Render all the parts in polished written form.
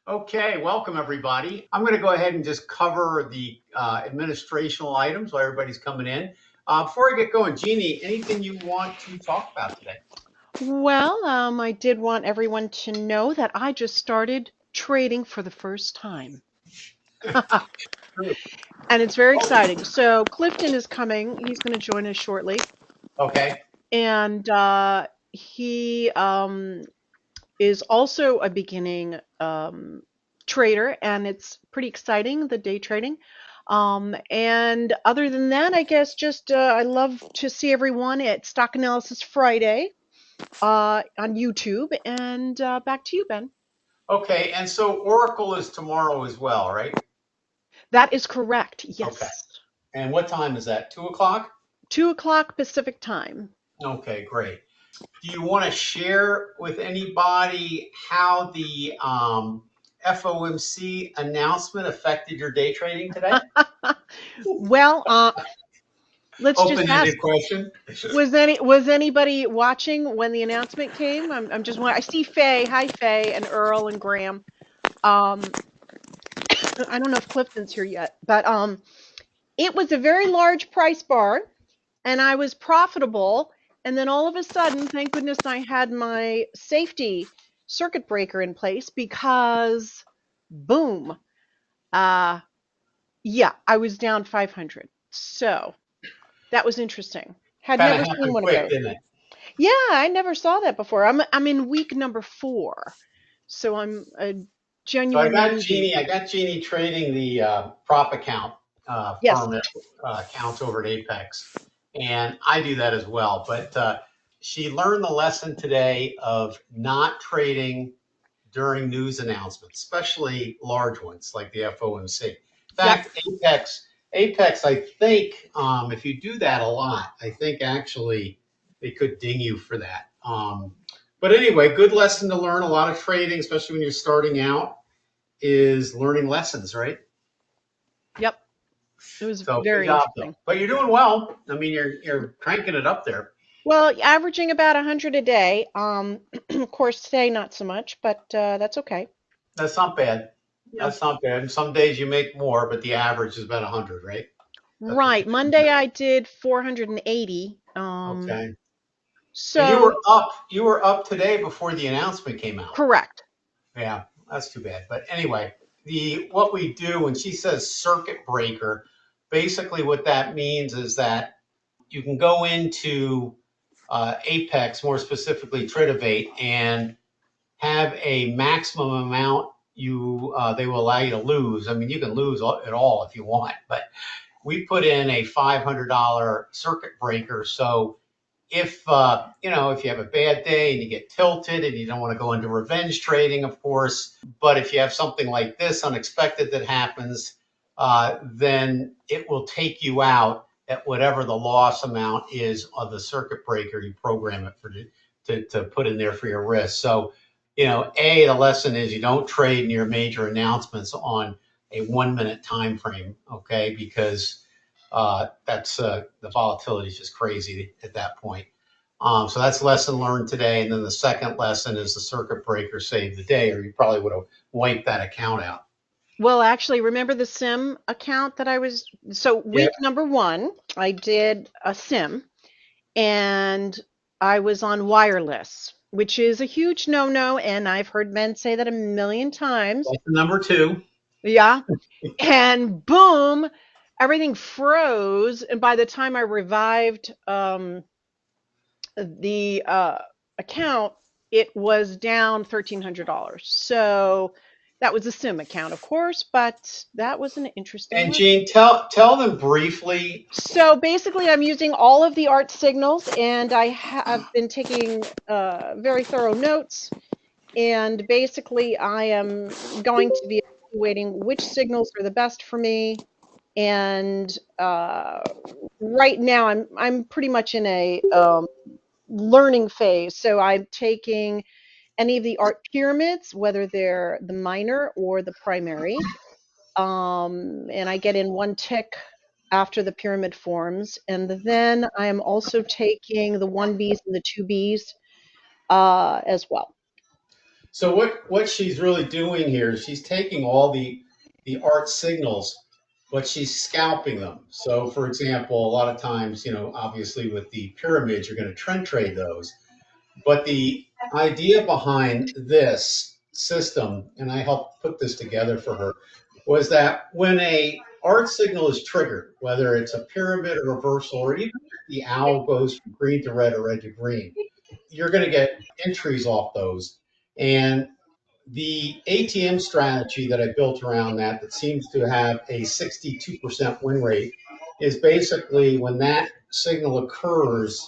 Okay, welcome everybody. I'm going to go ahead and just cover the administrational items while everybody's coming in. Before I get going, Jeannie, anything you want to talk about today? Well, I did want everyone to know that I just started trading for the first time. True. And it's very Oh, exciting. So Clifton is coming. He's going to join us shortly. okay. And he is also a beginning trader, and it's pretty exciting, the day trading. And other than that, I guess just I love to see everyone at Stock Analysis Friday on YouTube. And back to you, Ben. Okay, and so Oracle is tomorrow as well, right? That is correct. Okay. Yes. And what time is that? 2 o'clock? 2 o'clock Pacific time. Okay, great. Do you want to share with anybody how the FOMC announcement affected your day trading today? Well, let's just ask. Open-ended question. Was anybody watching when the announcement came? I'm just I see Faye. Hi, Faye, and Earl and Graham. Um, I don't know if Clifton's here yet, but it was a very large price bar, and I was profitable. And then all of a sudden, thank goodness I had my safety circuit breaker in place because, boom, uh, yeah, I was down 500. So that was interesting. Had Kind of never seen happened one of quick, those. didn't it? Yeah, I never saw that before. I'm in week number 4, so I'm a So I genuine got newbie. Jeannie. I got Jeannie trading the prop account Yes. firm accounts over at Apex, and I do that as well. But she learned the lesson today of not trading during news announcements, especially large ones like the FOMC. In Yep. fact, Apex, I think if you do that a lot, I think actually they could ding you for that. But anyway, good lesson to learn. A lot of trading, especially when you're starting out, is learning lessons, right? Yep. It was So good very job, though. interesting. But you're doing well. I mean, you're cranking it up there. Well, averaging about 100 a day. Of course, today not so much, but that's okay. That's not bad. Yeah. That's not bad. Some days you make more, but the average is about 100, right? That's what Right. you're shooting Monday I did 480. for. Okay. And you So were up. You were up today before the announcement came out. correct. Yeah, that's too bad. But anyway, the what we do when she says circuit breaker, basically what that means is that you can go into Apex, more specifically Trinivate, and have a maximum amount you they will allow you to lose. I mean, you can lose it all if you want, but we put in a $500 circuit breaker. So if you have a bad day and you get tilted and you don't want to go into revenge trading, of course, but if you have something like this unexpected that happens, then it will take you out at whatever the loss amount is of the circuit breaker you program it for to put in there for your risk. So, the lesson is you don't trade near major announcements on a 1 minute time frame, okay? Because that's the volatility is just crazy at that point. So that's lesson learned today. And then the second lesson is the circuit breaker saved the day, or you probably would have wiped that account out. Well, actually, remember the sim account that I was so Yeah. week number 1, I did a sim and I was on wireless, which is a huge no-no, and I've heard men say that a million times. Lesson number two. Yeah. And boom, everything froze. And by the time I revived the account, it was down $1,300. So that was a sim account, of course, but that was an interesting And one. Gene, tell them briefly. So basically, I'm using all of the art signals, and I have been taking very thorough notes. And basically, I am going to be evaluating which signals are the best for me. And right now, I'm pretty much in a learning phase. So I'm taking any of the art pyramids, whether they're the minor or the primary, and I get in one tick after the pyramid forms. And then I am also taking the 1Bs and the 2Bs as well. So what she's really doing here is she's taking all the art signals, but she's scalping them. So for example, a lot of times, obviously with the pyramids, you're going to trend trade those. But the idea behind this system, and I helped put this together for her, was that when a art signal is triggered, whether it's a pyramid or reversal, or even if the owl goes from green to red or red to green, you're going to get entries off those. And the ATM strategy that I built around that seems to have a 62% win rate is basically when that signal occurs,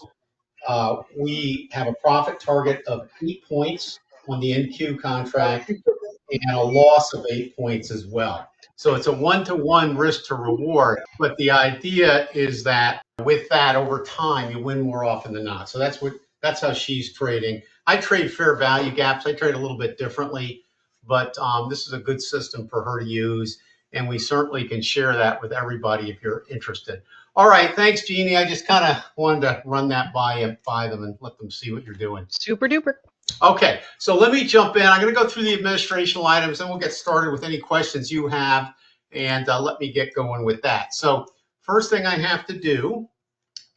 we have a profit target of 8 points on the NQ contract and a loss of 8 points as well. So it's a one-to-one risk to reward. But the idea is that with that over time, you win more often than not. So that's how she's trading. I trade fair value gaps. I trade a little bit differently, but this is a good system for her to use. And we certainly can share that with everybody if you're interested. All right, thanks, Jeannie. I just kind of wanted to run that by them and let them see what you're doing. Super duper. Okay, so let me jump in. I'm going to go through the administrational items, and we'll get started with any questions you have, and let me get going with that. So first thing I have to do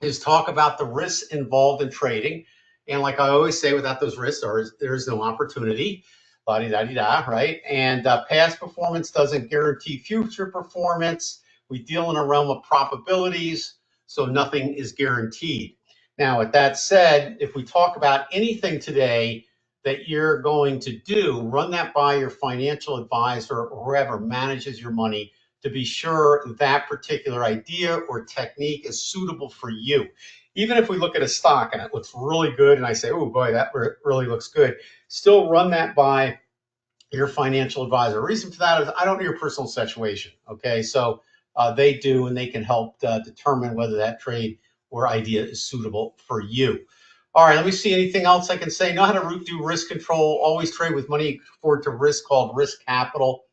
is talk about the risks involved in trading. And like I always say, without those risks, there is no opportunity. La-di-da-di-da, right? And past performance doesn't guarantee future performance. We deal in a realm of probabilities, so nothing is guaranteed. Now, with that said, if we talk about anything today that you're going to do, run that by your financial advisor or whoever manages your money to be sure that particular idea or technique is suitable for you. Even if we look at a stock and it looks really good and I say, oh boy, that really looks good, still run that by your financial advisor. The reason for that is I don't know your personal situation, okay? So they do, and they can help determine whether that trade or idea is suitable for you. All right, let me see anything else I can say. Know how to do risk control. Always trade with money forward to risk called risk capital.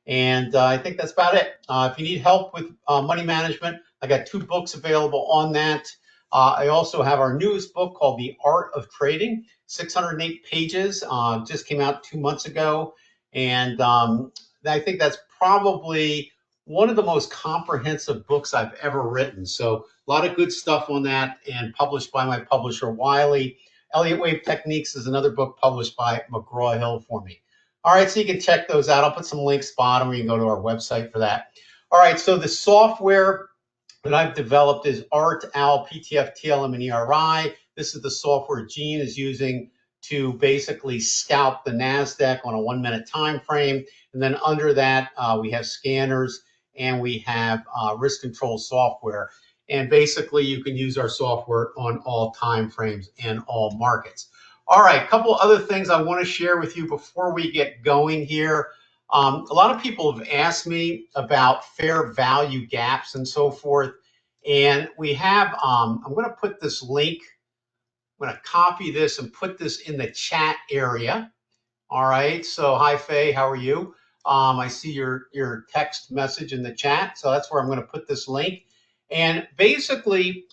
And I think that's about it. If you need help with money management, I got 2 books available on that. I also have our newest book called The Art of Trading, 608 pages, just came out 2 months ago. And I think that's probably one of the most comprehensive books I've ever written. So a lot of good stuff on that and published by my publisher, Wiley. Elliott Wave Techniques is another book published by McGraw-Hill for me. All right, so you can check those out. I'll put some links bottom, or you can go to our website for that. All right, so the software that I've developed is ART, AL, PTF, TLM, and ERI. This is the software Gene is using to basically scalp the NASDAQ on a 1-minute time frame. And then under that, we have scanners and we have risk control software. And basically, you can use our software on all time frames and all markets. All right, a couple other things I want to share with you before we get going here. A lot of people have asked me about fair value gaps and so forth. And we have, I'm going to put this link, I'm going to copy this and put this in the chat area. All right, so hi Faye, how are you? I see your text message in the chat, so that's where I'm going to put this link. And basically,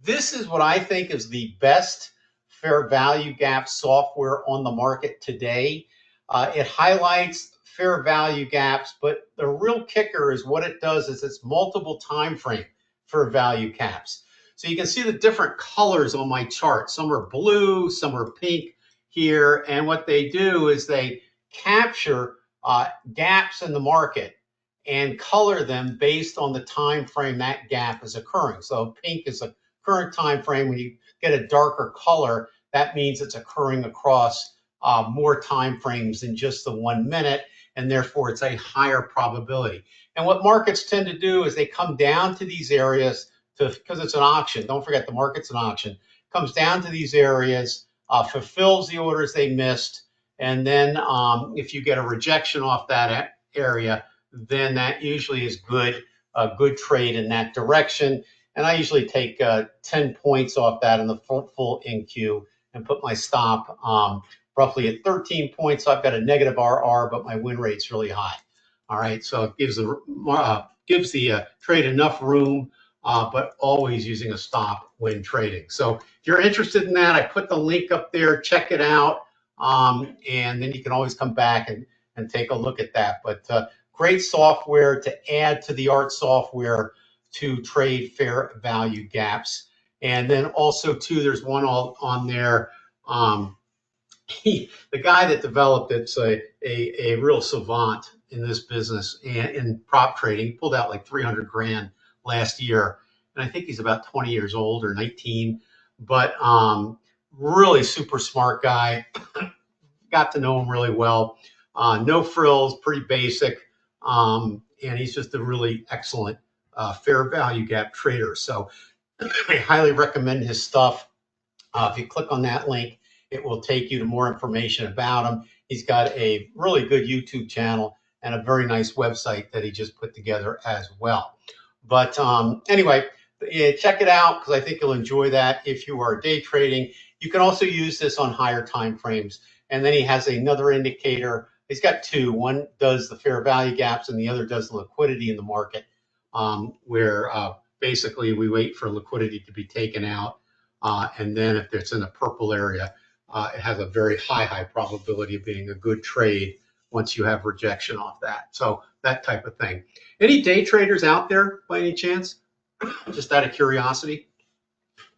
this is what I think is the best fair value gap software on the market today. It highlights fair value gaps, but the real kicker is what it does is it's multiple time frame fair value gaps. So you can see the different colors on my chart. Some are blue, some are pink here, and what they do is they capture gaps in the market and color them based on the time frame that gap is occurring. So pink is a current time frame. When you get a darker color, that means it's occurring across more time frames than just the 1 minute, and therefore it's a higher probability. And what markets tend to do is they come down to these areas because it's an auction. Don't forget the market's an auction. Comes down to these areas, fulfills the orders they missed, and then if you get a rejection off that area, then that usually is a good trade in that direction. And I usually take 10 points off that in the full NQ and put my stop roughly at 13 points. So I've got a negative RR, but my win rate's really high. All right, so it gives the trade enough room, but always using a stop when trading. So if you're interested in that, I put the link up there. Check it out. and then you can always come back and take a look at that. But great software to add to the art software to trade fair value gaps. And then also too, there's one on there. The guy that developed it's a real savant in this business and in prop trading. He pulled out like 300 grand last year, and I think he's about 20 years old or 19. But really super smart guy. Got to know him really well. No frills, pretty basic, and he's just a really excellent fair value gap trader. So I highly recommend his stuff. If you click on that link, it will take you to more information about him. He's got a really good YouTube channel and a very nice website that he just put together as well. But anyway, check it out because I think you'll enjoy that if you are day trading. You can also use this on higher time frames. And then he has another indicator. He's got two. One does the fair value gaps and the other does the liquidity in the market, where basically we wait for liquidity to be taken out. And then if it's in the purple area, it has a very high probability of being a good trade once you have rejection off that. So that type of thing. Any day traders out there by any chance? Just out of curiosity,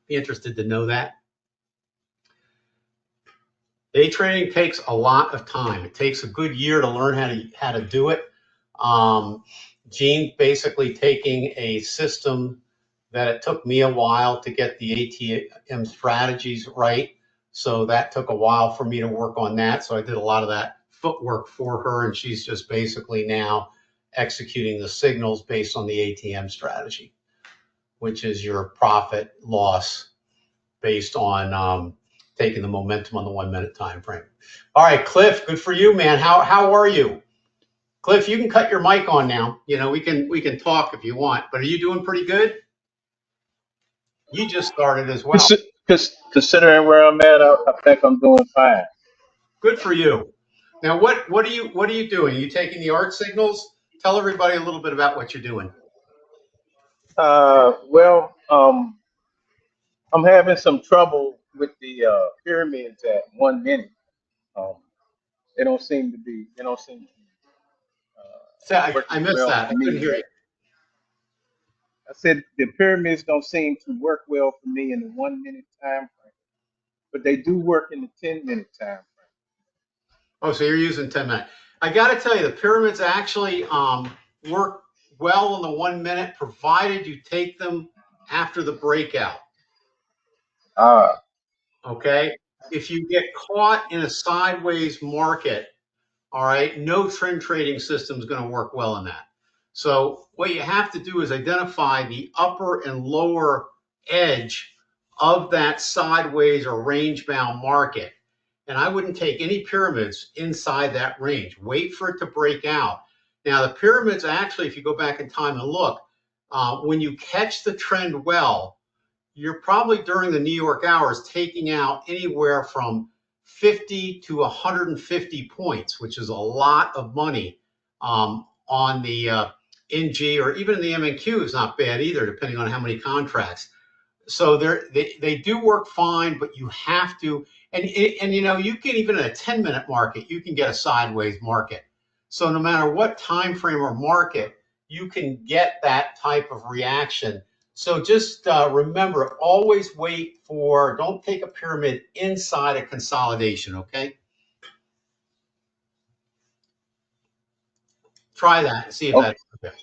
be interested to know that. Day trading takes a lot of time. It takes a good year to learn how to do it. Gene's basically taking a system that it took me a while to get the ATM strategies right. So that took a while for me to work on that. So I did a lot of that footwork for her, and she's just basically now executing the signals based on the ATM strategy, which is your profit loss based on taking the momentum on the 1 minute time frame. All right, Cliff, good for you, man. How are you? Cliff, you can cut your mic on now. You know, we can talk if you want, but are you doing pretty good? You just started as well. Considering where I'm at, I think I'm doing fine. Good for you. Now, what are you doing? Are you taking the art signals? Tell everybody a little bit about what you're doing. Well, I'm having some trouble with the pyramids at 1 minute. Um, they don't seem to be So I working missed well that. for I me. couldn't hear you. I said the pyramids don't seem to work well for me in the 1 minute time frame, but they do work in the 10 minute time frame. Oh, so you're using 10 minutes. I got to tell you, the pyramids actually work well in the 1 minute, provided you take them after the breakout. Ah, Okay. If you get caught in a sideways market, all right, no trend trading system is going to work well in that. So what you have to do is identify the upper and lower edge of that sideways or range bound market. And I wouldn't take any pyramids inside that range. Wait for it to break out. Now, the pyramids actually, if you go back in time and look, when you catch the trend well, you're probably during the New York hours taking out anywhere from 50 to 150 points, which is a lot of money on the NG, or even in the MNQ is not bad either, depending on how many contracts. So they do work fine, but you have to, and you know, you can even in a 10-minute market, you can get a sideways market. So no matter what time frame or market, you can get that type of reaction. So just remember, always don't take a pyramid inside a consolidation, okay? Try that and see if okay, that's okay.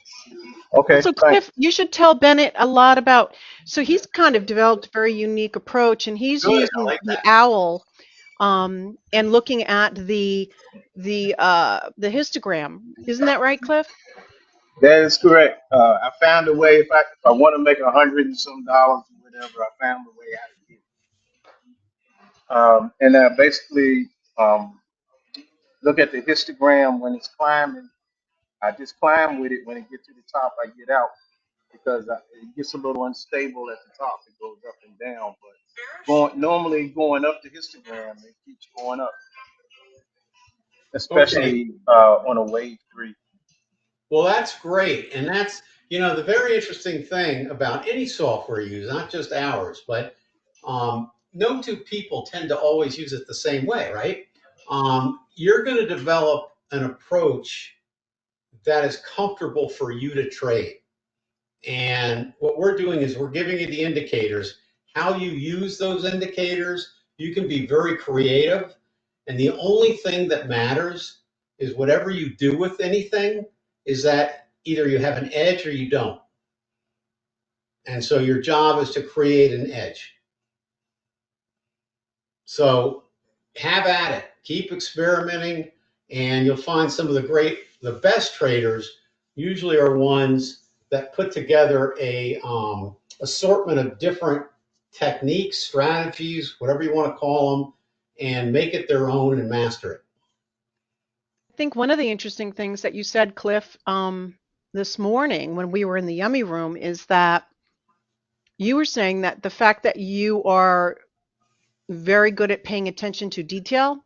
okay, So thanks. Cliff, you should tell Bennett a lot about, so he's kind of developed a very unique approach, and he's Good, I using like the that. owl and looking at the histogram. Isn't that right, Cliff? That is correct. I found a way if I want to make $100 and some dollars or whatever, I found a way how to get it. And I basically um, look at the histogram when it's climbing. I just climb with it. When it gets to the top, I get out because it gets a little unstable at the top. It goes up and down, but normally going up the histogram, it keeps going up, Okay. especially on a wave 3. Well, that's great. And that's, you know, the very interesting thing about any software you use, not just ours, but no two people tend to always use it the same way, right? you're going to develop an approach that is comfortable for you to trade. And what we're doing is we're giving you the indicators. How you use those indicators, you can be very creative. And the only thing that matters is whatever you do with anything is that either you have an edge or you don't. And so your job is to create an edge. So have at it. Keep experimenting, and you'll find some of the best traders usually are ones that put together a assortment of different techniques, strategies, whatever you want to call them, and make it their own and master it. I think one of the interesting things that you said, Cliff, this morning when we were in the Yummy Room is that you were saying that the fact that you are very good at paying attention to detail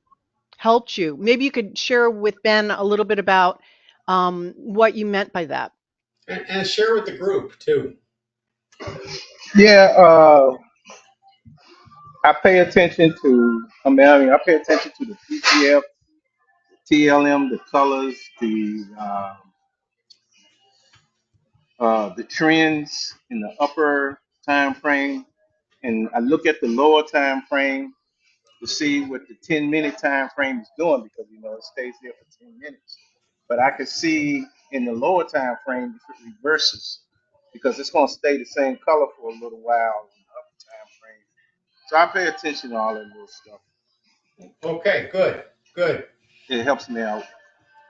helped you. Maybe you could share with Ben a little bit about what you meant by that. And share with the group too. Yeah, I pay attention to. I pay attention to the PTF, TLM, the colors, the trends in the upper time frame, and I look at the lower time frame to see what the 10-minute time frame is doing because it stays there for 10 minutes. But I can see in the lower time frame if it reverses because it's going to stay the same color for a little while in the upper time frame. So I pay attention to all that little stuff. Okay, good, good. It helps me out.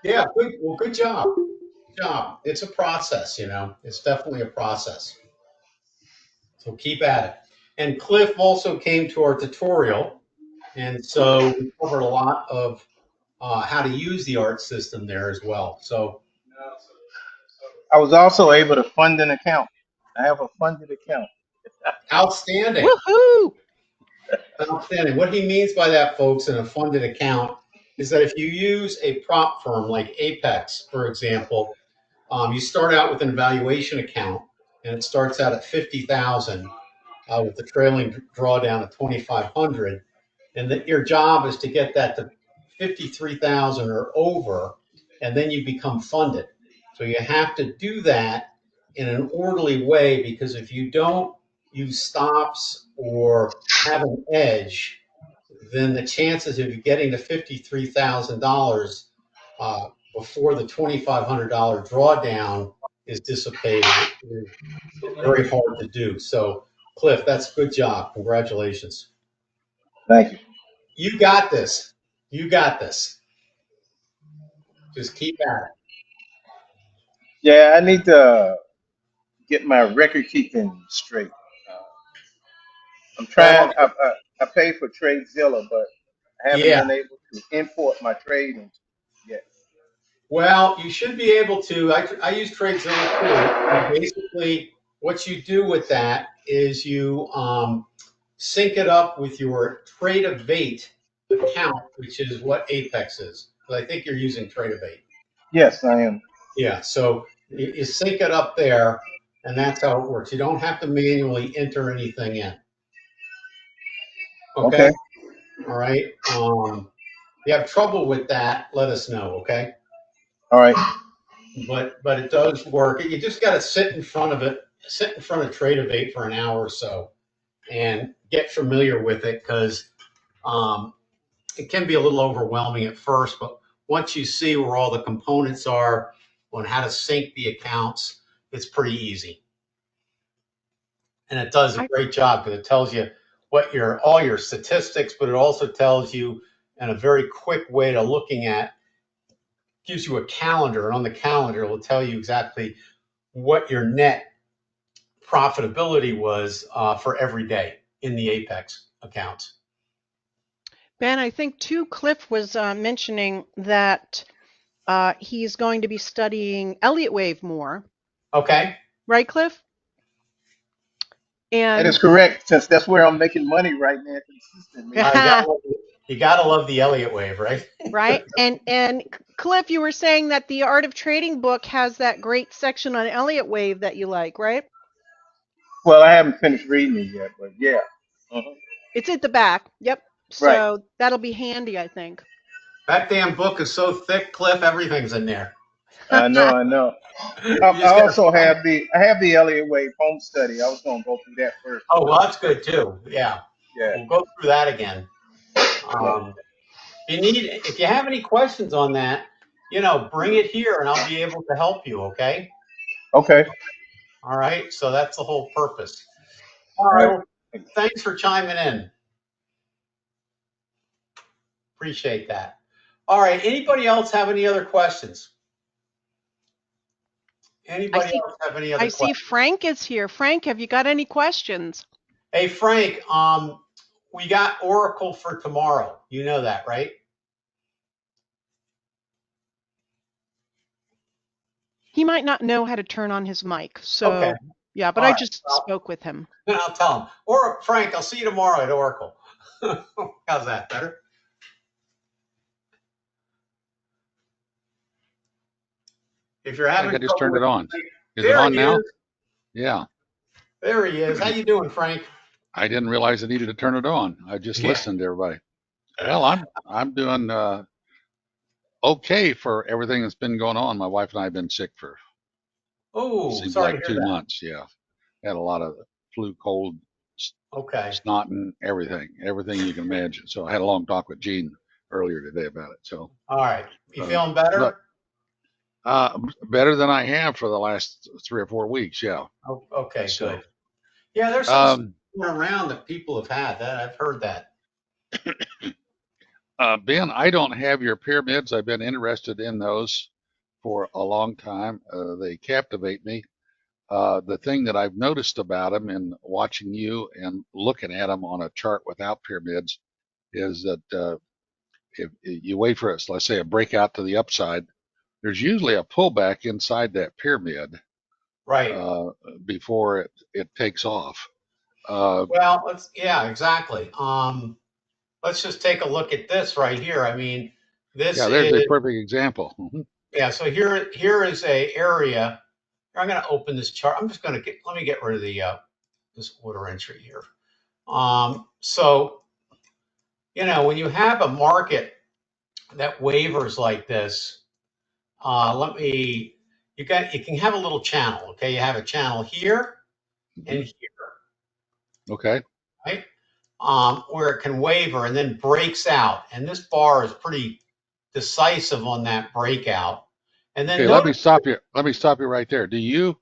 Yeah, good. Well, good job. Good job. It's a process, It's definitely a process. So keep at it. And Cliff also came to our tutorial, and so we covered a lot of how to use the art system there as well. So I was also able to fund an account. I have a funded account. outstanding, Woohoo! outstanding. What he means by that, folks, in a funded account is that if you use a prop firm like Apex, for example, you start out with an evaluation account, and it starts out at 50,000 with the trailing drawdown of 2,500, and that your job is to get that to 53,000 or over, and then you become funded. So you have to do that in an orderly way because if you don't use stops or have an edge, then the chances of you getting to $53,000 before the $2,500 drawdown is dissipated is very hard to do. So, Cliff, that's a good job. Congratulations. Thank you. You got this. You got this. Just keep at it. Yeah, I need to get my record keeping straight. I'm trying. Well, I pay for TradeZilla, but I haven't yeah. been able to import my trade into it yet. Well, you should be able to. I use TradeZilla too. And basically, what you do with that is you sync it up with your Tradeovate account, which is what Apex is. Because I think you're using Tradeovate. Yes, I am. Yeah, so you sync it up there, and that's how it works. You don't have to manually enter anything in. Okay? Okay. All right. If you have trouble with that, let us know, okay? All right. But it does work. You just got to sit in front of it, sit in front of Tradeovate for an hour or so, and get familiar with it because it can be a little overwhelming at first. But once you see where all the components are on how to sync the accounts, it's pretty easy. And it does a great job because it tells you what all your statistics, but it also tells you in a very quick way to looking at, gives you a calendar, and on the calendar it will tell you exactly what your net profitability was for every day in the Apex accounts. Ben, I think too, Cliff was mentioning that he's going to be studying Elliott wave more. Okay. Right, Cliff? That And is correct, since that's where I'm making money right now consistently. You gotta love the Elliott wave, right? right. And Cliff, you were saying that the Art of Trading book has that great section on Elliott wave that you like, right? Well, I haven't finished reading it yet, but yeah. It's at the back. Yep. Right. So that'll be handy, I think. That damn book is so thick, Cliff. Everything's in there. I know, I know. You I just gotta also find. have the Elliott Wave home study. I was gonna go through that first. Oh, well, that's good too. Yeah, Yeah, we'll go through that again. yeah. If you have any questions on that, bring it here and I'll be able to help you. Okay. Okay. All right. So that's the whole purpose. All All right. right. Well, thanks for chiming in. Appreciate that. All right. Anybody else have any other questions? I Anybody see else have any I other see questions? Frank is here. Frank, have you got any questions? Hey, Frank, we got Oracle for tomorrow. You know that, right? He might not know how to turn on his mic. Okay. So, yeah, but All I right. just Well, spoke with him. then I'll tell him. Or Frank, I'll see you tomorrow at Oracle. How's that? Better? If you're I think having I just trouble turned with it on. Is it there on he now? is. Yeah. There he is. How you doing, Frank? I didn't realize I needed to turn it on. I just Yeah. listened to everybody. Well, I'm doing okay for everything that's been going on. My wife and I have been sick for Oh, seems sorry to like hear 2 months. Yeah. Had a lot of flu, cold, that. Okay. snotting, everything you can imagine. So I had a long talk with Gene earlier today about it. So, All right. You uh, feeling but better? better than I have for the last 3 or 4 weeks. Yeah. Oh, okay, good. So, Yeah, there's some stuff um, going around that people have had. That I've heard that. Ben, I don't have your pyramids. I've been interested in those for a long time. They captivate me. The thing that I've noticed about them in watching you and looking at them on a chart without pyramids is that if you wait for us, let's say a breakout to the upside, there's usually a pullback inside that pyramid Right. uh, before it takes off. Uh, Well, yeah, exactly. Let's just take a look at this right here. I mean, this yeah, there's is a perfect example. yeah. So here is a area. I'm going to open this chart. I'm just going to let me get rid of the this order entry here. So when you have a market that wavers like this, you can have a little channel. Okay, you have a channel here and here, Okay. right? Where it can waver and then breaks out. And this bar is pretty decisive on that breakout. And then Okay, let me notice stop you. Let me stop you right there. Do you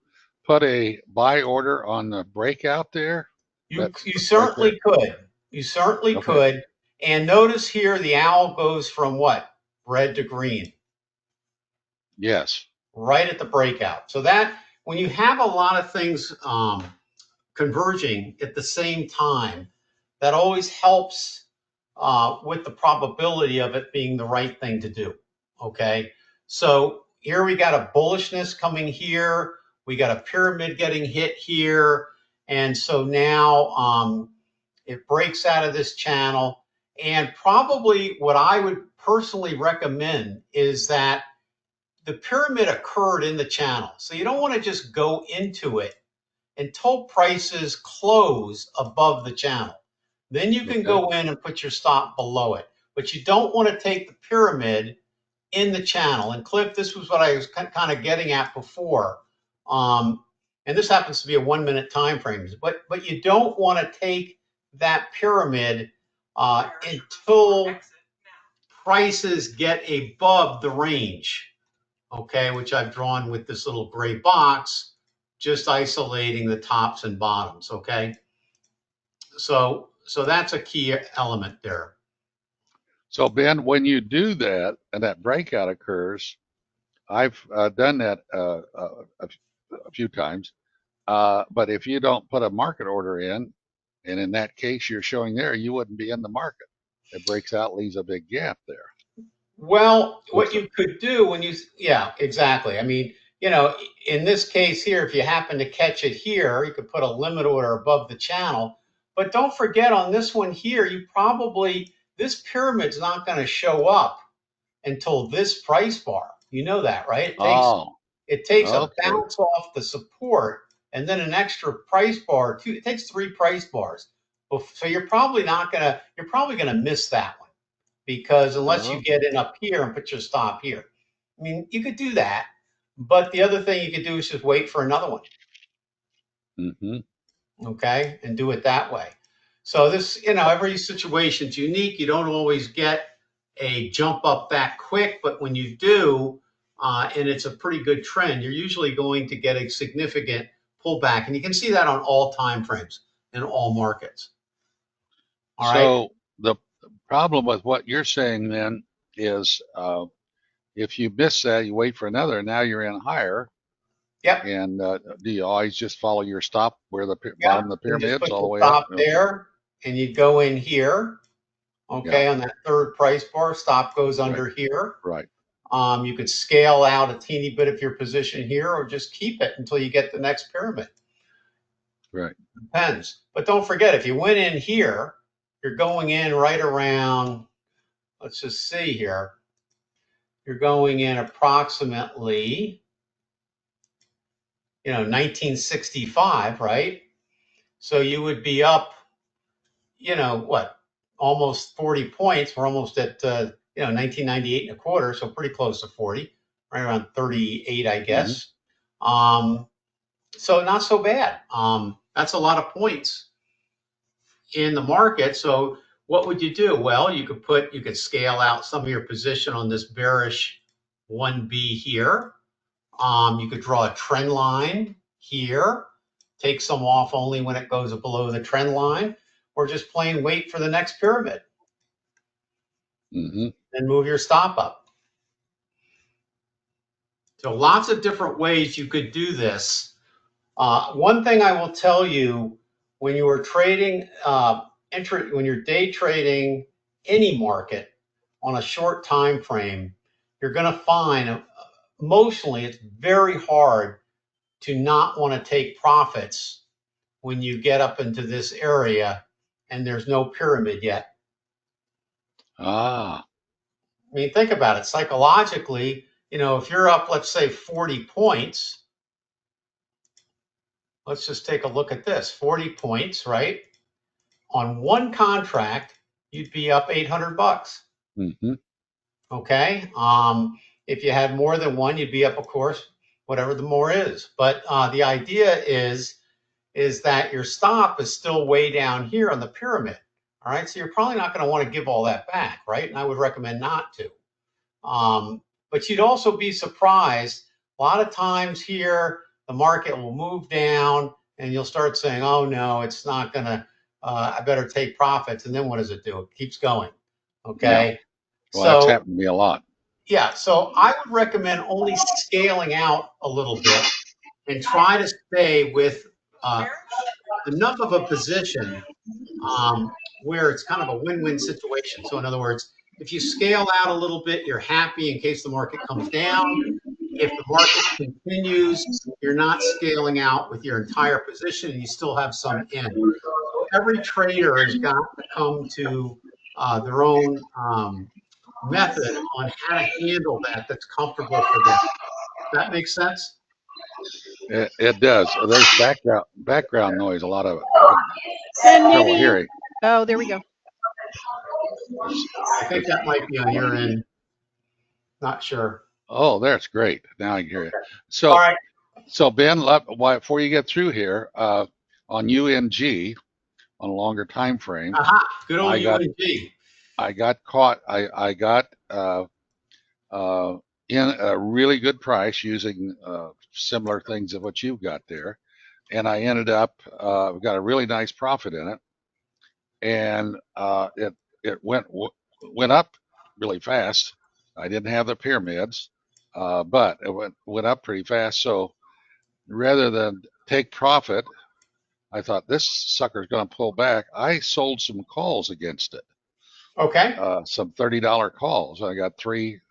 put a buy order on the breakout there? That's you right there. certainly could. You certainly Okay. could. And notice here the owl goes from what? Red to green, Yes. right at the breakout. So that when you have a lot of things converging at the same time, that always helps with the probability of it being the right thing to do. Okay. So here we got a bullishness coming here. We got a pyramid getting hit here. And so now it breaks out of this channel. And probably what I would personally recommend is that the pyramid occurred in the channel. So you don't want to just go into it until prices close above the channel. Then you can Okay. go in and put your stop below it. But you don't want to take the pyramid in the channel. And Cliff, this was what I was kind of getting at before. And this happens to be a 1 minute time frame. But you don't want to take that pyramid until prices get above the range, okay, which I've drawn with this little gray box, just isolating the tops and bottoms, okay? So that's a key element there. So Ben, when you do that and that breakout occurs, I've done that a few times. But if you don't put a market order in, and in that case you're showing there, you wouldn't be in the market. It breaks out, leaves a big gap there. Well, what Looks like. you could do yeah, exactly. I mean, in this case here, if you happen to catch it here, you could put a limit order above the channel. But don't forget on this one here, this pyramid's not going to show up until this price bar. You know that, right? Oh, It takes a okay. bounce off the support and then an extra price bar. It takes 3 price bars. So you're probably gonna miss that one because unless you Oh. get in up here and put your stop here, I mean, you could do that. But the other thing you could do is just wait for another one. Mm-hmm. Okay, and do it that way. So this, every situation's unique. You don't always get a jump up that quick, but when you do, and it's a pretty good trend, you're usually going to get a significant pullback, and you can see that on all time frames in all markets. All right. So the problem with what you're saying then is if you miss that, you wait for another, and now you're in higher. Yep. And do you always just follow your stop where the Yep. bottom of the You just pyramids put all the your way up? stop there, and you go in here. Yeah, Okay, on that third price bar, stop goes right, under here. right. You could scale out a teeny bit of your position here, or just keep it until you get the next pyramid. Right. Depends. But don't forget, if you went in here, you're going in right around, let's just see here, you're going in approximately, 1965, right? So you would be up, what, almost 40 points. We're almost at, 1998 and a quarter, so pretty close to 40, right around 38, I Mm-hmm. guess. So not so bad. That's a lot of points in the market. So what would you do? Well, you could scale out some of your position on this bearish 1B here. You could draw a trend line here, take some off only when it goes below the trend line, or just plain wait for the next pyramid Mm-hmm. and move your stop up. So lots of different ways you could do this. One thing I will tell you, when you are trading, when you're day trading any market on a short time frame, you're going to find emotionally it's very hard to not want to take profits when you get up into this area and there's no pyramid yet. Ah. I mean, think about it psychologically. If you're up, let's say 40 points, let's just take a look at this 40 points, right? On one contract, you'd be up $800. Mm-hmm. Okay. If you had more than one, you'd be up, of course, whatever the more is. But the idea is that your stop is still way down here on the pyramid. All right. So you're probably not going to want to give all that back, right? And I would recommend not to. But you'd also be surprised. A lot of times here, the market will move down and you'll start saying, oh, no, it's not going to, I better take profits. And then what does it do? It keeps going. Yeah. Okay. Well, that's So, happened to me a lot. yeah. So I would recommend only scaling out a little bit and try to stay with enough of a position where it's kind of a win-win situation. So in other words, if you scale out a little bit, you're happy in case the market comes down. If the market continues, you're not scaling out with your entire position and you still have some in. So every trader has got to come to their own method on how to handle that that's comfortable for them. That makes sense? It does. There's background noise. A lot of it. I have And trouble maybe, hearing. oh, there we go. I think that might be on your end. Not sure. Oh, that's great. Now I can hear you. All So, right. so Ben, before you get through here, on UNG on a longer time frame, Aha. Good old I got UNG. I got caught. I got in a really good price using similar things of what you've got there, and I ended up got a really nice profit in it, and it went up really fast. I didn't have the pyramids, but it went up pretty fast. So rather than take profit, I thought this sucker's going to pull back. I sold some calls against it, Okay. some $30 calls. I got three,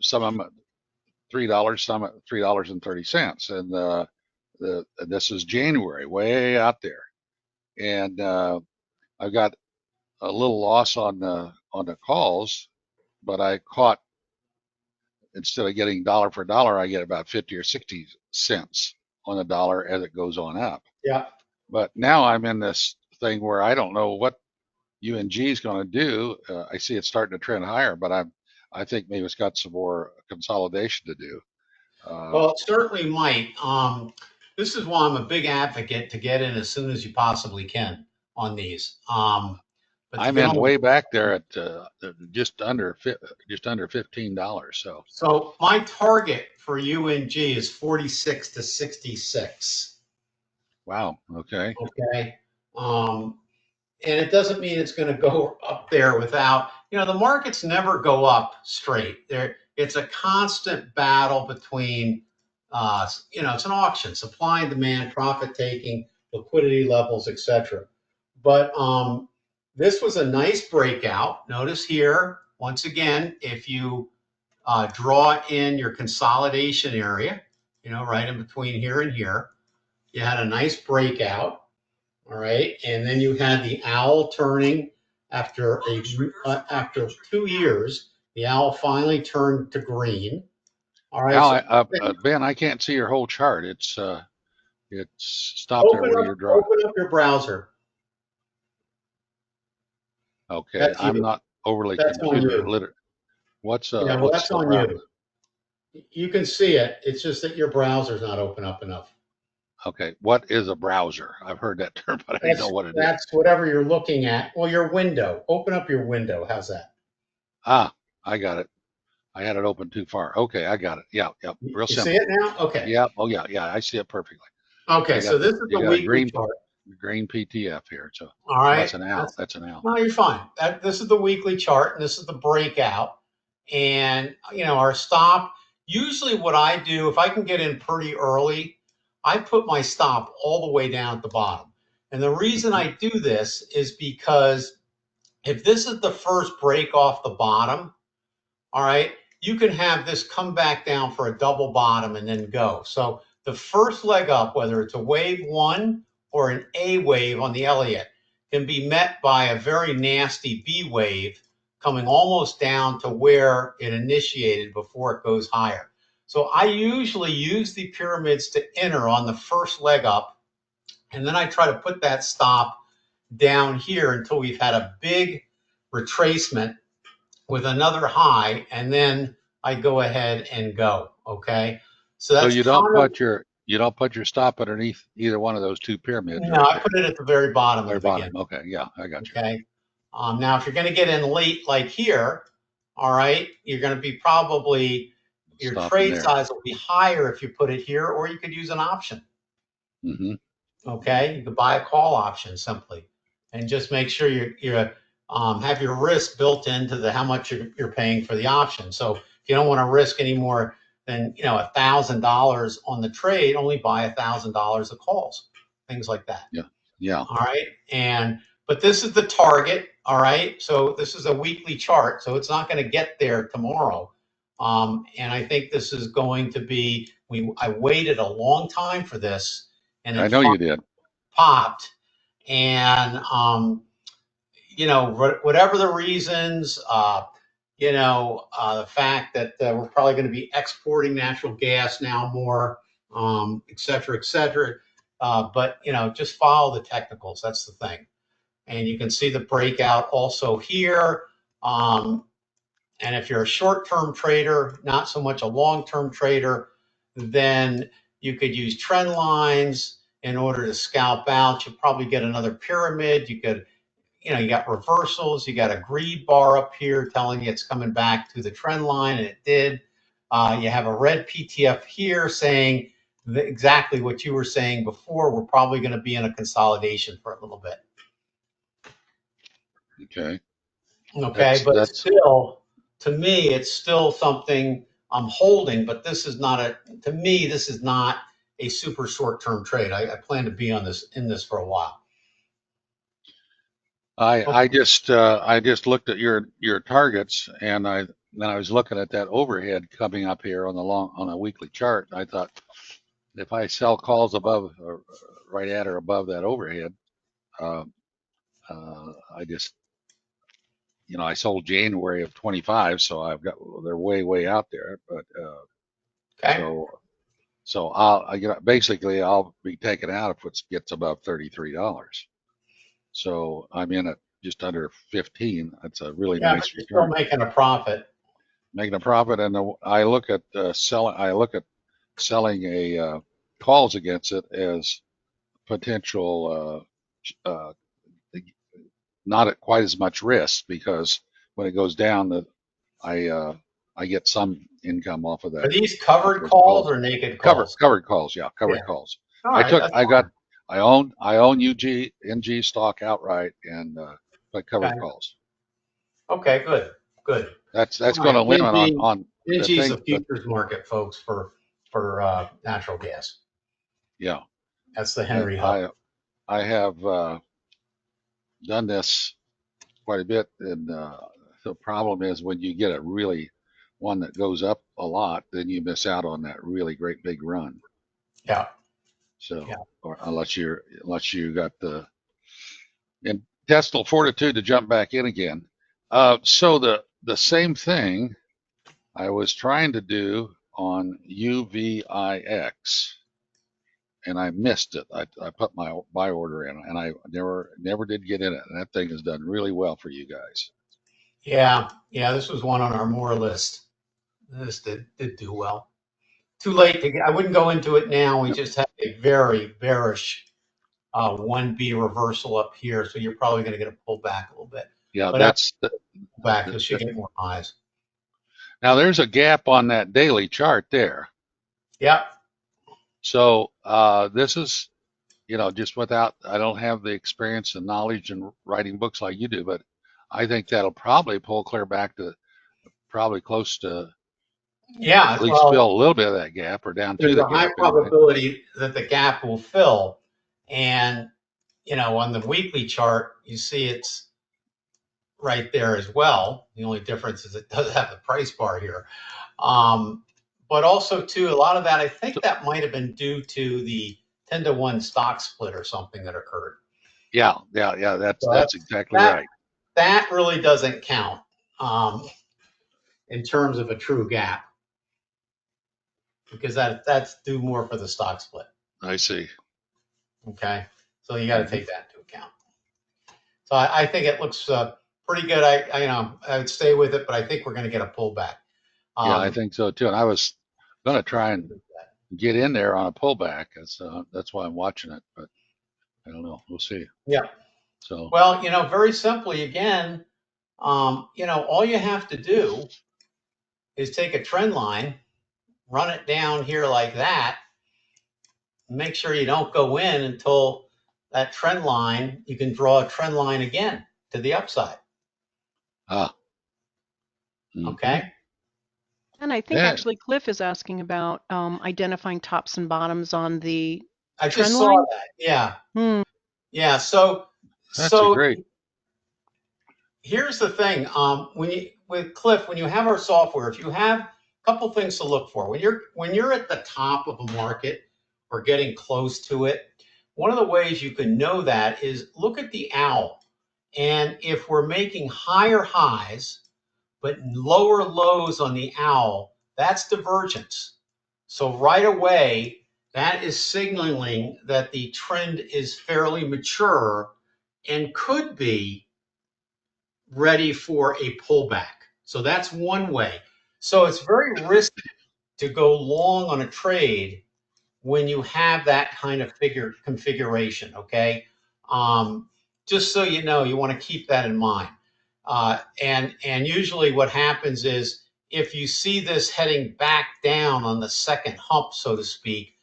some of them $3, some at $3.30, and this is January, way out there, and I got a little loss on the calls, but I caught, instead of getting dollar for dollar, I get about 50 or 60 cents on the dollar as it goes on up. Yeah. But now I'm in this thing where I don't know what UNG is going to do. I see it's starting to trend higher, but I think maybe it's got some more consolidation to do. Well, it certainly might. This is why I'm a big advocate to get in as soon as you possibly can on these. But to I'm get in on, way back there at just under $15. so my target for UNG is 46 to 66. Wow. Okay. Okay. And it doesn't mean it's going to go up there without, the markets never go up straight. It's a constant battle between, it's an auction, supply and demand, profit taking, liquidity levels, etc. But this was a nice breakout. Notice here, once again, if you draw in your consolidation area, right in between here and here, you had a nice breakout. All right, and then you had the owl turning after 2 years. The owl finally turned to green. All right, so Ben, I can't see your whole chart. It's stopped there where you're drawing. open up your browser. Okay, That's I'm you. not overly That's on computer you. literate. What's Yeah, well, what's that's the on browser? you. You can see it. It's just that your browser's not open up enough. Okay, what is a browser? I've heard that term, but I didn't know what it is. That's whatever you're looking at. Well, your window. Open up your window. How's that? Ah, I got it. I had it open too far. Okay, I got it. Yeah, real You simple. see it now? Okay. Yeah. Oh yeah, I see it perfectly. Okay, so this is You the got a weekly chart. green PTF here. So All right. that's an owl. That's an owl. No, you're fine. This is the weekly chart, and this is the breakout. And our stop. Usually, what I do, if I can get in pretty early, I put my stop all the way down at the bottom. And the reason I do this is because if this is the first break off the bottom, all right, you can have this come back down for a double bottom and then go. So the first leg up, whether it's a wave one or an A wave on the Elliott, can be met by a very nasty B wave coming almost down to where it initiated before it goes higher. So I usually use the pyramids to enter on the first leg up, and then I try to put that stop down here until we've had a big retracement with another high, and then I go ahead and go. Okay, so So that's you don't put your stop underneath either one of those two pyramids. no, I put it at the very bottom Very of the bottom. beginning. Okay, yeah, I got you. Okay, now if you're going to get in late like here, all right, you're going to be probably your trade size will be higher if you put it here, or you could use an option. Mm-hmm. Okay, you could buy a call option simply, and just make sure you have your risk built into the how much you're paying for the option. So if you don't want to risk any more than $1,000 on the trade, only buy $1,000 of calls, things like that. Yeah. All right, but this is the target. All right, so this is a weekly chart, so it's not going to get there tomorrow. And I think this is going to be. I waited a long time for this, and I know you did. Popped, and whatever the reasons, the fact that we're probably going to be exporting natural gas now more, et cetera, et cetera. But just follow the technicals. That's the thing. And you can see the breakout also here. And if you're a short-term trader, not so much a long-term trader, then you could use trend lines in order to scalp out. You'll probably get another pyramid. You could, you got reversals. You got a greed bar up here telling you it's coming back to the trend line, and it did. You have a red PTF here saying exactly what you were saying before. We're probably going to be in a consolidation for a little bit. Okay. Okay, but still, to me, it's still something I'm holding, but this is not to me, this is not a super short-term trade. I plan to be in this for a while. I just looked at your targets, and then I was looking at that overhead coming up here on a weekly chart. I thought if I sell calls above or right at or above that overhead, I just I sold January of 25, so they're way out there. But okay. So I'll be taken out if it gets above $33. So I'm in it just under 15. That's a really Yeah, but nice you're still return. making a profit. Making a profit, and I look at selling. I look at selling a calls against it as potential, not at quite as much risk, because when it goes down, that I get some income off of Are that, these off covered those calls calls. or naked calls? Covered calls, yeah, Yeah. covered calls. All right, that's fine. I own NG stock outright, and but Okay. covered calls. Okay, good, good. That's All going right, to limit NG, on the NG is thing. a futures market, folks, for natural gas. Yeah, That's the and Henry Hub. I have done this quite a bit, and the problem is when you get a really one that goes up a lot, then you miss out on that really great big run. Yeah, So, yeah. or unless you got the intestinal fortitude to jump back in again. So the same thing I was trying to do on UVIX, and I missed it. I put my buy order in, and I never did get in it. And that thing has done really well for you guys. Yeah, yeah, this was one on our MOR list. This did do well. Too late to get, I wouldn't go into it now. We just had a very bearish 1B reversal up here, so you're probably going to get a pullback a little bit. Yeah, But after that's the pullback, you should get more highs. now there's a gap on that daily chart there. Yep. So this is, just without, I don't have the experience and knowledge in writing books like you do, but I think that'll probably pull clear back to probably close to Yeah, at least well, fill a little bit of that gap, or down to there's the a high gap anyway. probability that the gap will fill. And, on the weekly chart, you see it's right there as well. The only difference is it does have the price bar here. But also, too, a lot of that, I think So, that might have been due to the 10-to-1 stock split or something that occurred. yeah. So That's exactly that right. that really doesn't count in terms of a true gap, because that's due more for the stock split. I see. Okay, so you got to take that into account. So I think it looks pretty good. I would stay with it, but I think we're going to get a pullback. Yeah, I think so too. And I was going to try and get in there on a pullback. That's why I'm watching it, but I don't know. We'll see. Yeah. So, Well, very simply, again, all you have to do is take a trend line, run it down here like that, make sure you don't go in until that trend line, you can draw a trend line again to the upside. Okay. And I think yeah, actually Cliff is asking about identifying tops and bottoms on the I trend just saw line. that. Yeah. Hmm. Yeah. So, that's a so great. here's the thing. With Cliff, when you have our software, if you have a couple things to look for, when you're at the top of a market or getting close to it, one of the ways you can know that is look at the owl. And if we're making higher highs but lower lows on the owl, that's divergence. So right away, that is signaling that the trend is fairly mature and could be ready for a pullback. So that's one way. So it's very risky to go long on a trade when you have that kind of configuration. Okay, just so you know, you want to keep that in mind. And usually what happens is if you see this heading back down on the second hump, so to speak,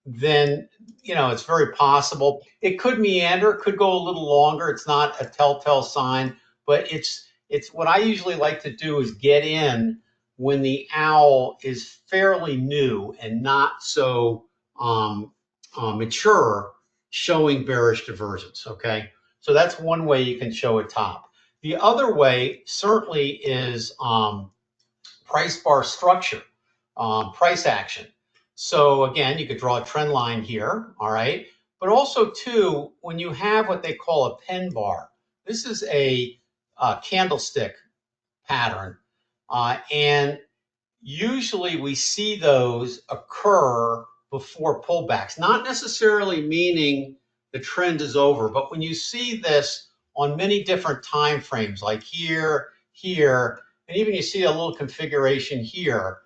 then it's very possible it could meander, it could go a little longer. It's not a telltale sign, but it's what I usually like to do is get in when the owl is fairly new and not so mature, showing bearish divergence. Okay, so that's one way you can show a top. The other way certainly is price bar structure, price action. So again, you could draw a trend line here, all right? But also too, when you have what they call a pen bar, this is a candlestick pattern. And usually we see those occur before pullbacks, not necessarily meaning the trend is over, but when you see this on many different time frames, like here, here, and even you see a little configuration here,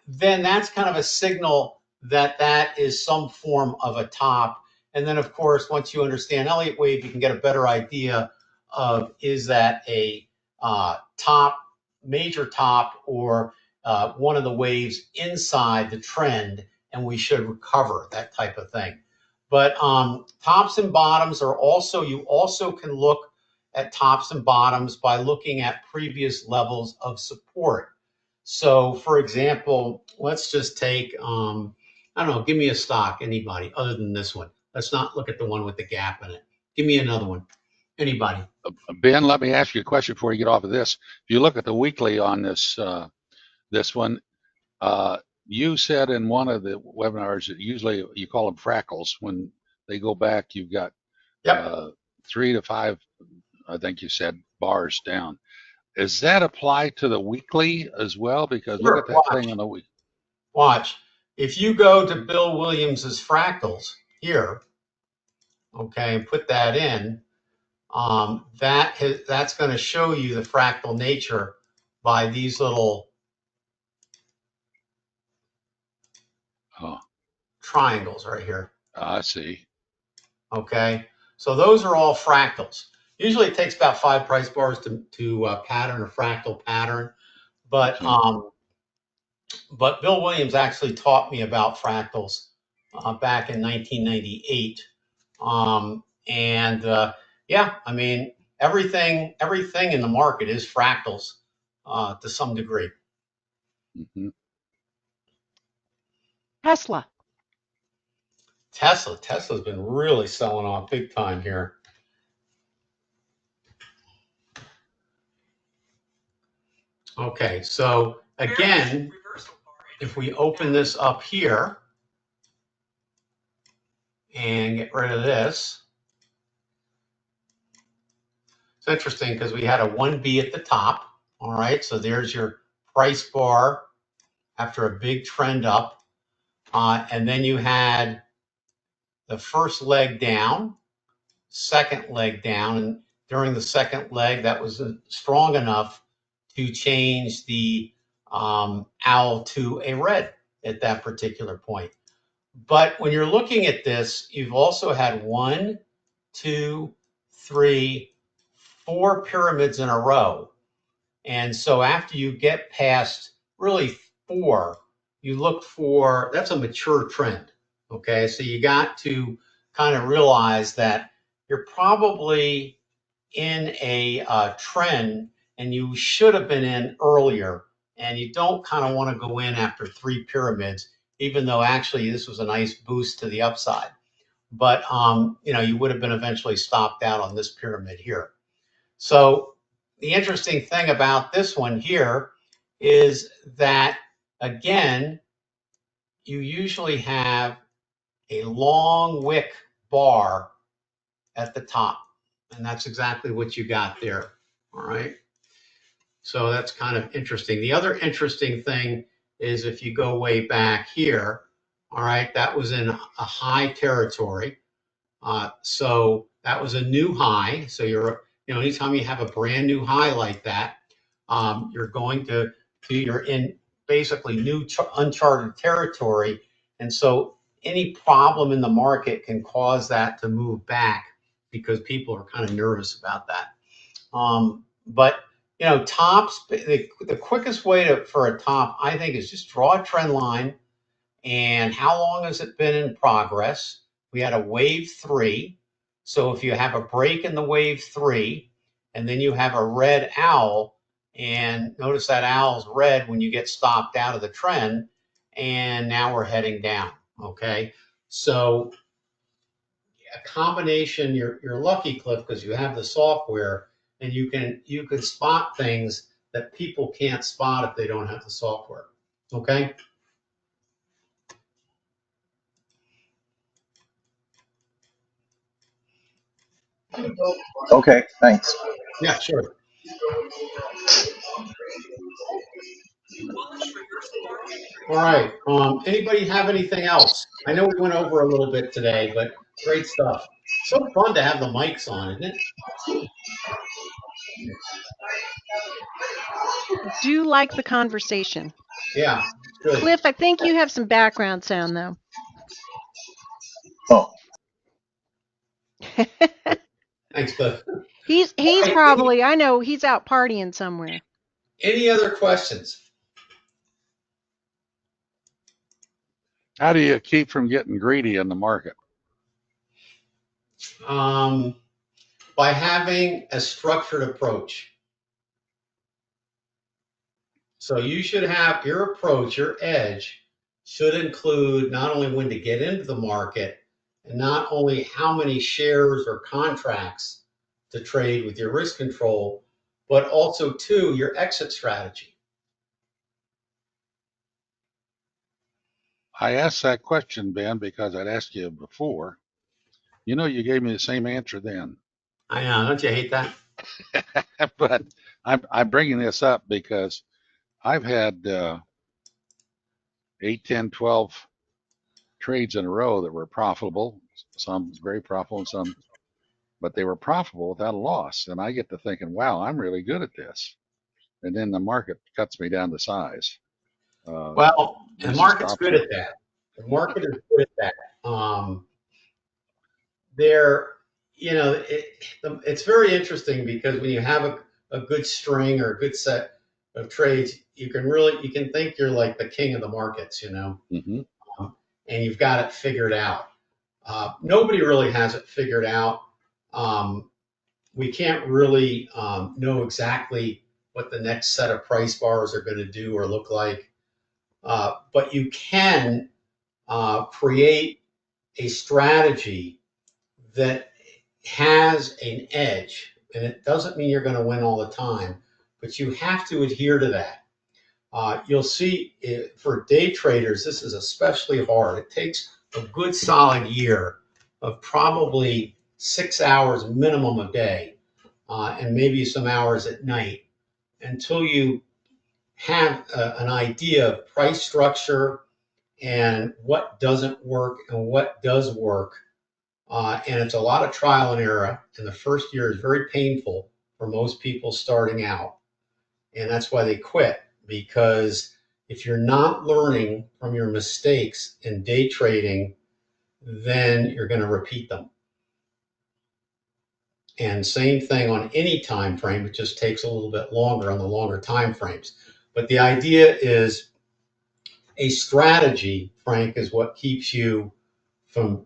then that's kind of a signal that that is some form of a top. And then, of course, once you understand Elliott wave, you can get a better idea of, is that a top, major top, or one of the waves inside the trend, and we should recover, that type of thing. But tops and bottoms are also, you also can look at tops and bottoms by looking at previous levels of support. So for example, let's just take, I don't know, give me a stock, anybody, other than this one. Let's not look at the one with the gap in it. Give me another one. Anybody? Ben, let me ask you a question before you get off of this. If you look at the weekly on this this one, you said in one of the webinars that usually you call them frackles. When they go back, you've got Yep. 3 to 5, I think you said, bars down. Does that apply to the weekly as well? Because look Sure. at that thing on the week. Watch. If you go to Bill Williams's fractals here, okay, and put that in, that's going to show you the fractal nature by these little triangles right here. I see. Okay, so those are all fractals. Usually it takes about 5 price bars to pattern a fractal pattern, but Bill Williams actually taught me about fractals back in 1998. Yeah, I mean, everything in the market is fractals to some degree. Mm-hmm. Tesla's been really selling off big time here. Okay, so again, if we open this up here and get rid of this, it's interesting because we had a 1B at the top. All right, so there's your price bar after a big trend up. And then you had the first leg down, second leg down, and during the second leg, that was strong enough to change the owl to a red at that particular point. But when you're looking at this, you've also had 1, 2, 3, 4 pyramids in a row. And so after you get past really 4, you look for, that's a mature trend. Okay, so you got to kind of realize that you're probably in a trend and you should have been in earlier, and you don't kind of want to go in after 3 pyramids, even though actually this was a nice boost to the upside. But you would have been eventually stopped out on this pyramid here. So the interesting thing about this one here is that, again, you usually have a long wick bar at the top. And that's exactly what you got there. All right. So that's kind of interesting. The other interesting thing is if you go way back here, all right, that was in a high territory. So that was a new high. So anytime you have a brand new high like that, you're going to you're in basically new uncharted territory. And so any problem in the market can cause that to move back because people are kind of nervous about that. But tops, the quickest way for a top, I think, is just draw a trend line. And how long has it been in progress? We had a wave 3. So if you have a break in the wave 3, and then you have a red owl, and notice that owl's red when you get stopped out of the trend, and now we're heading down. Okay, so a combination, you're lucky, Cliff, because you have the software, and you can spot things that people can't spot if they don't have the software. Okay. Okay, thanks. Yeah, sure. All right. Anybody have anything else? I know we went over a little bit today, but great stuff. So fun to have the mics on, isn't it? Do like the conversation. Yeah, it's good. Cliff, I think you have some background sound though. Oh, Thanks, Cliff. he's All right. probably, I know he's out partying somewhere. Any other questions? How do you keep from getting greedy in the market? By having a structured approach. So you should have your approach, your edge should include not only when to get into the market and not only how many shares or contracts to trade with your risk control, but also too your exit strategy. I asked that question, Ben, because I'd asked you before. You know, you gave me the same answer then. I know, don't you hate that? But I'm bringing this up because I've had 8, 10, 12 trades in a row that were profitable. Some very profitable and some, but they were profitable without a loss. And I get to thinking, wow, I'm really good at this. And then the market cuts me down to size. Well, the Just market's stops good me. at that. The market is good at that. They're, it's very interesting because when you have a good string or a good set of trades, you can think you're like the king of the markets, Mm-hmm. and you've got it figured out. Nobody really has it figured out. We can't really know exactly what the next set of price bars are going to do or look like, but you can create a strategy that has an edge, and it doesn't mean you're going to win all the time, but you have to adhere to that. You'll see for day traders, this is especially hard. It takes a good solid year of probably 6 hours minimum a day, and maybe some hours at night until you have an idea of price structure and what doesn't work and what does work. And it's a lot of trial and error. And the first year is very painful for most people starting out. And that's why they quit, because if you're not learning from your mistakes in day trading, then you're going to repeat them. And same thing on any time frame. It just takes a little bit longer on the longer time frames. But the idea is a strategy, Frank, is what keeps you from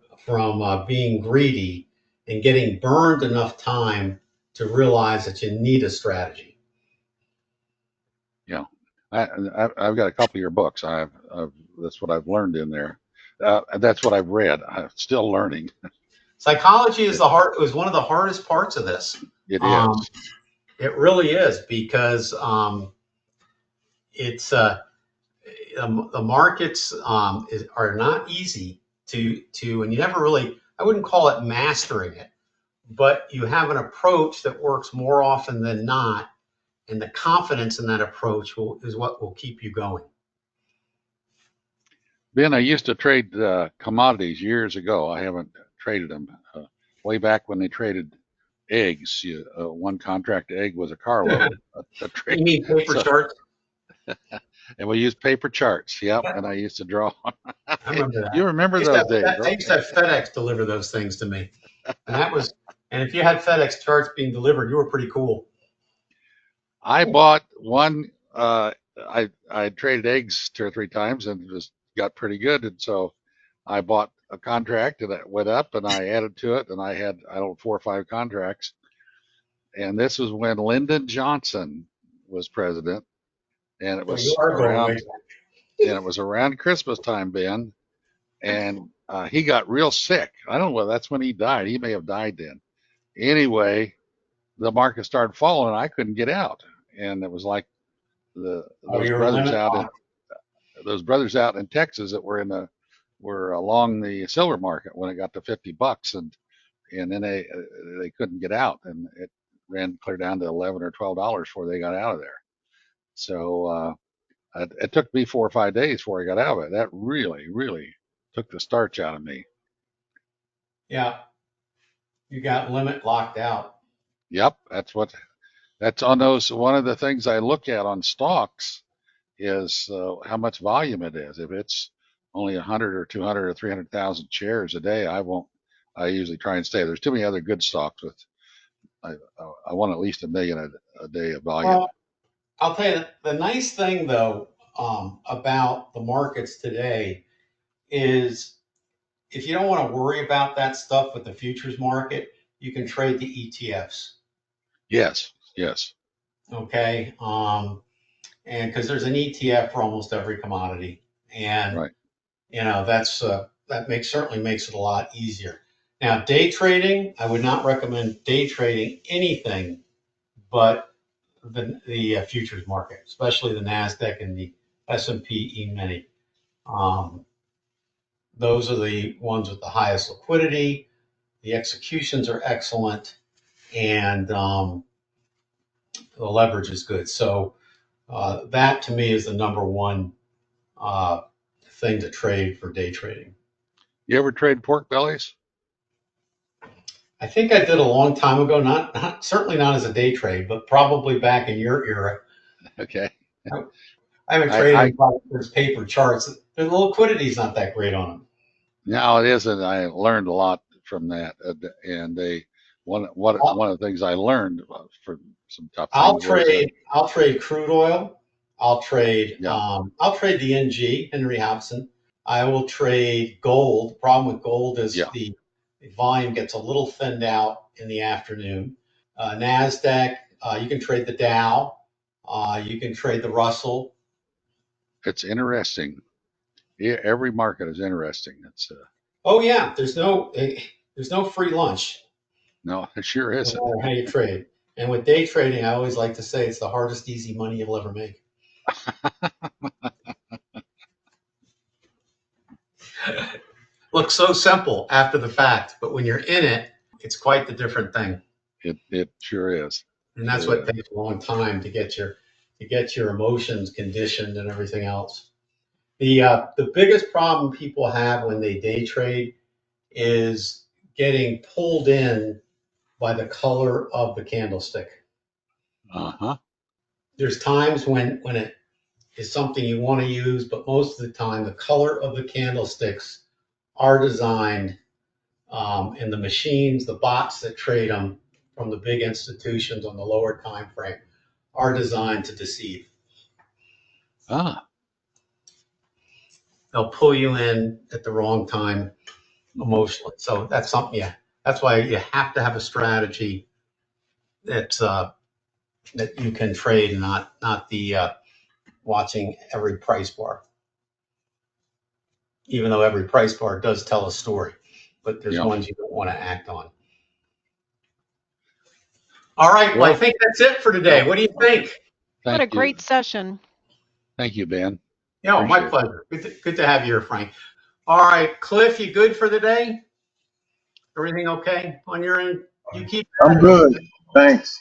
being greedy and getting burned enough time to realize that you need a strategy. Yeah. I've got a couple of your books. That's what I've learned in there. That's what I've read. I'm still learning. Psychology is was one of the hardest parts of this. It Um, is. it really is, because it's the markets are not easy and you never really, I wouldn't call it mastering it, but you have an approach that works more often than not, and the confidence in that approach is what will keep you going. Ben, I used to trade commodities years ago. I haven't traded them. Way back when they traded eggs, one contract egg was a carload a trade. You mean paper So, charts? and we used paper charts. Yep. And I used to draw. I remember that. You remember those days, I right? used to have FedEx deliver those things to me, and if you had FedEx charts being delivered, you were pretty cool. I bought one. I traded eggs 2 or 3 times and just got pretty good. And so I bought a contract and it went up and I added to it and I had, I don't know, 4 or 5 contracts. And this was when Lyndon Johnson was president, and it So you was are going way around, back. and it was around Christmas time, Ben, and he got real sick. I don't know whether that's when he died. He may have died then. Anyway, the market started falling. And I couldn't get out, and it was like the Oh, those you were brothers limit. out in Texas that were along the silver market when it got to $50, and then they couldn't get out, and it ran clear down to $11 or $12 before they got out of there. So It took me 4 or 5 days before I got out of it. That really, really took the starch out of me. Yeah, you got limit locked out. Yep, that's on those. One of the things I look at on stocks is how much volume it is. If it's only 100 or 200 or 300,000 shares a day, I won't. I usually try and stay. There's too many other good stocks with. I want at least 1 million a day of volume. Well, I'll tell you the nice thing though about the markets today is if you don't want to worry about that stuff with the futures market, you can trade the ETFs. Yes, yes. Okay. And because there's an ETF for almost every commodity, and Right. that certainly makes it a lot easier. Now, day trading, I would not recommend day trading anything but the futures market, especially the Nasdaq and the S&P E-mini. Those are the ones with the highest liquidity. The executions are excellent, and the leverage is good. So that to me is the number one uh, thing to trade for day trading. You ever trade pork bellies? I think I did a long time ago, not certainly not as a day trade, but probably back in your era. Okay. I haven't traded there's paper charts. The liquidity is not that great on them. No, it isn't. I learned a lot from that, and one of the things I learned for some tough things I'll trade crude oil. I'll trade yeah. I'll trade the NG, Henry Hobson. I will trade gold. The problem with gold is the volume gets a little thinned out in the afternoon. Nasdaq, you can trade the Dow. You can trade the Russell. It's interesting. Yeah, every market is interesting. It's Oh yeah, there's no free lunch. no, it sure isn't. No matter how you trade. And with day trading, I always like to say it's the hardest easy money you'll ever make. Looks so simple after the fact, but when you're in it, it's quite the different thing. It sure is. And that's what takes a long time to get your emotions conditioned and everything else. The biggest problem people have when they day trade is getting pulled in by the color of the candlestick. Uh-huh. There's times when it is something you want to use, but most of the time the color of the candlesticks are designed, and the machines, the bots that trade them from the big institutions on the lower time frame are designed to deceive. Ah. They'll pull you in at the wrong time emotionally. So that's something. Yeah, that's why you have to have a strategy that you can trade, and not the watching every price bar. Even though every price bar does tell a story, but there's ones you don't want to act on. All right, well, I think that's it for today. What do you think? What a great session. Thank you, Ben. Yeah, my pleasure. Good to have you here, Frank. All right, Cliff, you good for the day? Everything okay on your end? You keep. I'm good. Thanks.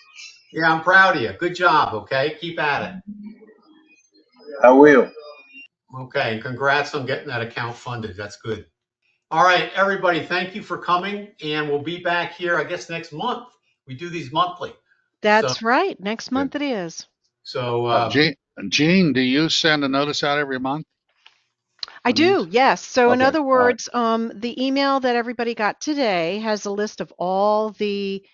Yeah, I'm proud of you. Good job. Okay, keep at it. I will. Okay, and congrats on getting that account funded. That's good. All right, everybody, thank you for coming, and we'll be back here, I guess, next month. We do these monthly. That's right. Next month it is. So, Gene, do you send a notice out every month? I do, yes. So in Okay, other words, the email that everybody got today has a list of all the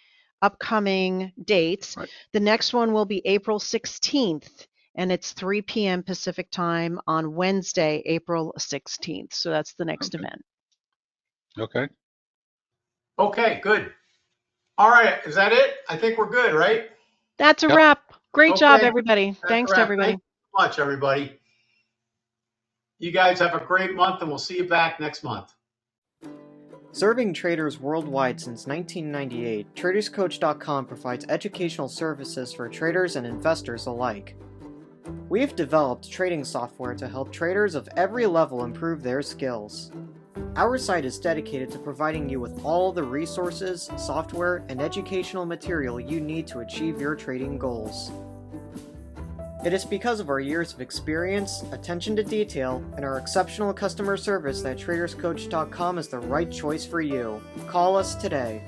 upcoming dates. Right. The next one will be April 16th, and it's 3 p.m. Pacific time on Wednesday, April 16th. So that's the next event. Okay. Okay, good. All right, is that it? I think we're good, right? That's a wrap. Great job, everybody. Thanks to everybody. Thank you so much, everybody. You guys have a great month, and we'll see you back next month. Serving traders worldwide since 1998, TradersCoach.com provides educational services for traders and investors alike. We've developed trading software to help traders of every level improve their skills. Our site is dedicated to providing you with all the resources, software, and educational material you need to achieve your trading goals. It is because of our years of experience, attention to detail, and our exceptional customer service that traderscoach.com is the right choice for you. Call us today.